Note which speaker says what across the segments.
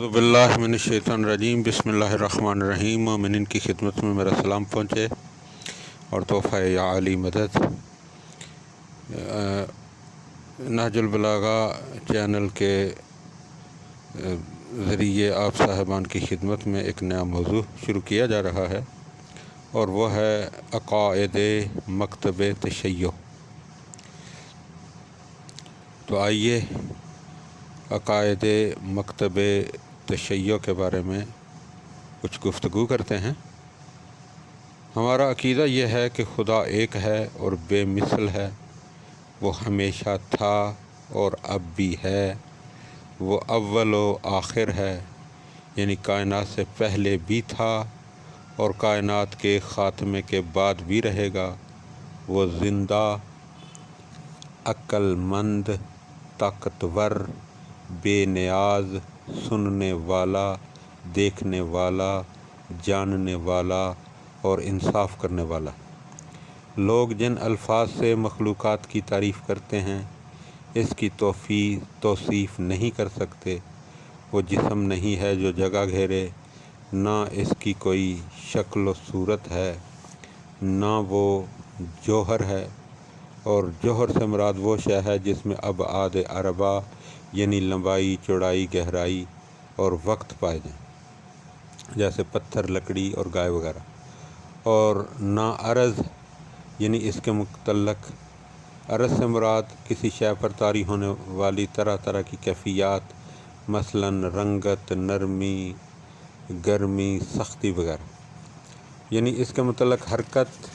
Speaker 1: اعوذ باللہ من الشیطان الرجیم بسم اللہ الرحمن الرحیم۔ مومنین کی خدمت میں میرا سلام پہنچے اور تحفہ یا علی مدد۔ نہج البلاغہ چینل کے ذریعے آپ صاحبان کی خدمت میں ایک نیا موضوع شروع کیا جا رہا ہے اور وہ ہے عقائد مکتب تشیع۔ تو آئیے عقائد مکتب تشیع کے بارے میں کچھ گفتگو کرتے ہیں۔ ہمارا عقیدہ یہ ہے کہ خدا ایک ہے اور بے مثل ہے، وہ ہمیشہ تھا اور اب بھی ہے، وہ اول و آخر ہے، یعنی کائنات سے پہلے بھی تھا اور کائنات کے خاتمے کے بعد بھی رہے گا۔ وہ زندہ، عقل مند، طاقتور، بے نیاز، سننے والا، دیکھنے والا، جاننے والا اور انصاف کرنے والا۔ لوگ جن الفاظ سے مخلوقات کی تعریف کرتے ہیں اس کی توصیف نہیں کر سکتے۔ وہ جسم نہیں ہے جو جگہ گھیرے، نہ اس کی کوئی شکل و صورت ہے، نہ وہ جوہر ہے، اور جوہر سے مراد وہ شے ہے جس میں ابعاد اربع یعنی لمبائی، چوڑائی، گہرائی اور وقت پائے جائیں، جیسے پتھر، لکڑی اور گائے وغیرہ، اور نہ عرض یعنی اس کے متعلق۔ عرض سے مراد کسی شے پر طاری ہونے والی طرح طرح کی کیفیات، مثلا رنگت، نرمی، گرمی، سختی وغیرہ، یعنی اس کے متعلق حرکت،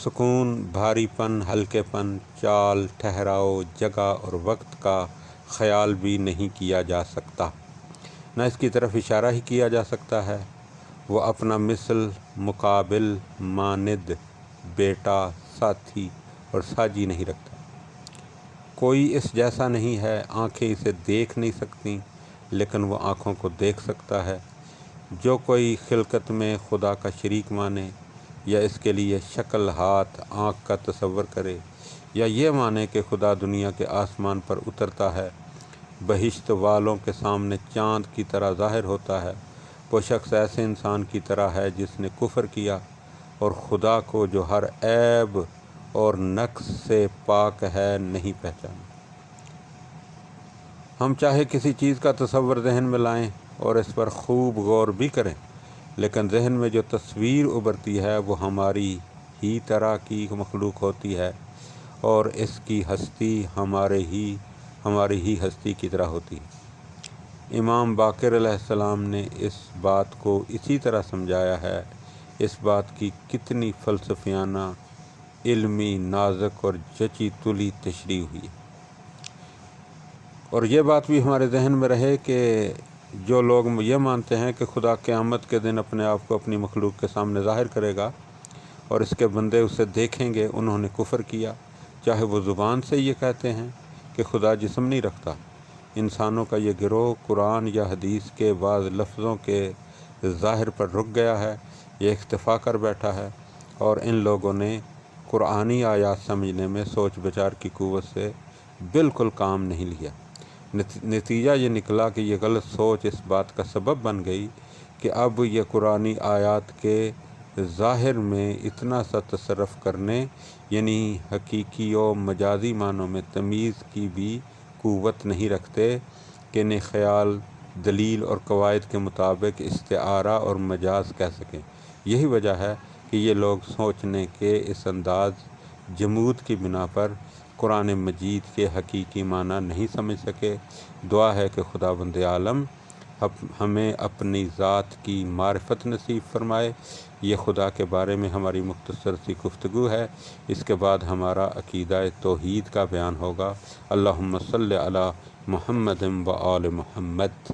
Speaker 1: سکون، بھاری پن، ہلکے پن، چال، ٹھہراؤ، جگہ اور وقت کا خیال بھی نہیں کیا جا سکتا، نہ اس کی طرف اشارہ ہی کیا جا سکتا ہے۔ وہ اپنا مثل، مقابل، ماند، بیٹا، ساتھی اور ساجی نہیں رکھتا۔ کوئی اس جیسا نہیں ہے، آنکھیں اسے دیکھ نہیں سکتیں لیکن وہ آنکھوں کو دیکھ سکتا ہے۔ جو کوئی خلقت میں خدا کا شریک مانے یا اس کے لیے شکل، ہاتھ، آنکھ کا تصور کرے یا یہ مانے کہ خدا دنیا کے آسمان پر اترتا ہے، بہشت والوں کے سامنے چاند کی طرح ظاہر ہوتا ہے، وہ شخص ایسے انسان کی طرح ہے جس نے کفر کیا اور خدا کو جو ہر عیب اور نقص سے پاک ہے نہیں پہچانا۔ ہم چاہے کسی چیز کا تصور ذہن میں لائیں اور اس پر خوب غور بھی کریں، لیکن ذہن میں جو تصویر ابھرتی ہے وہ ہماری ہی طرح کی مخلوق ہوتی ہے اور اس کی ہستی ہماری ہی ہستی کی طرح ہوتی ہے۔ امام باقر علیہ السلام نے اس بات کو اسی طرح سمجھایا ہے۔ اس بات کی کتنی فلسفیانہ، علمی، نازک اور جچی تلی تشریح ہوئی ہے، اور یہ بات بھی ہمارے ذہن میں رہے کہ جو لوگ یہ مانتے ہیں کہ خدا قیامت کے دن اپنے آپ کو اپنی مخلوق کے سامنے ظاہر کرے گا اور اس کے بندے اسے دیکھیں گے، انہوں نے کفر کیا، چاہے وہ زبان سے یہ کہتے ہیں کہ خدا جسم نہیں رکھتا۔ انسانوں کا یہ گروہ قرآن یا حدیث کے بعض لفظوں کے ظاہر پر رک گیا ہے، یہ اکتفا کر بیٹھا ہے، اور ان لوگوں نے قرآنی آیات سمجھنے میں سوچ بچار کی قوت سے بالکل کام نہیں لیا۔ نتیجہ یہ نکلا کہ یہ غلط سوچ اس بات کا سبب بن گئی کہ اب یہ قرآنی آیات کے ظاہر میں اتنا سا تصرف کرنے، یعنی حقیقی و مجازی معنوں میں تمیز کی بھی قوت نہیں رکھتے کہ انہیں خیال، دلیل اور قواعد کے مطابق استعارہ اور مجاز کہہ سکیں۔ یہی وجہ ہے کہ یہ لوگ سوچنے کے اس انداز جمود کی بنا پر قرآن مجید کے حقیقی معنی نہیں سمجھ سکے۔ دعا ہے کہ خداوند عالم ہمیں اپنی ذات کی معرفت نصیب فرمائے۔ یہ خدا کے بارے میں ہماری مختصر سی گفتگو ہے، اس کے بعد ہمارا عقیدہ توحید کا بیان ہوگا۔ اللہم صلی علی محمد و آل محمد۔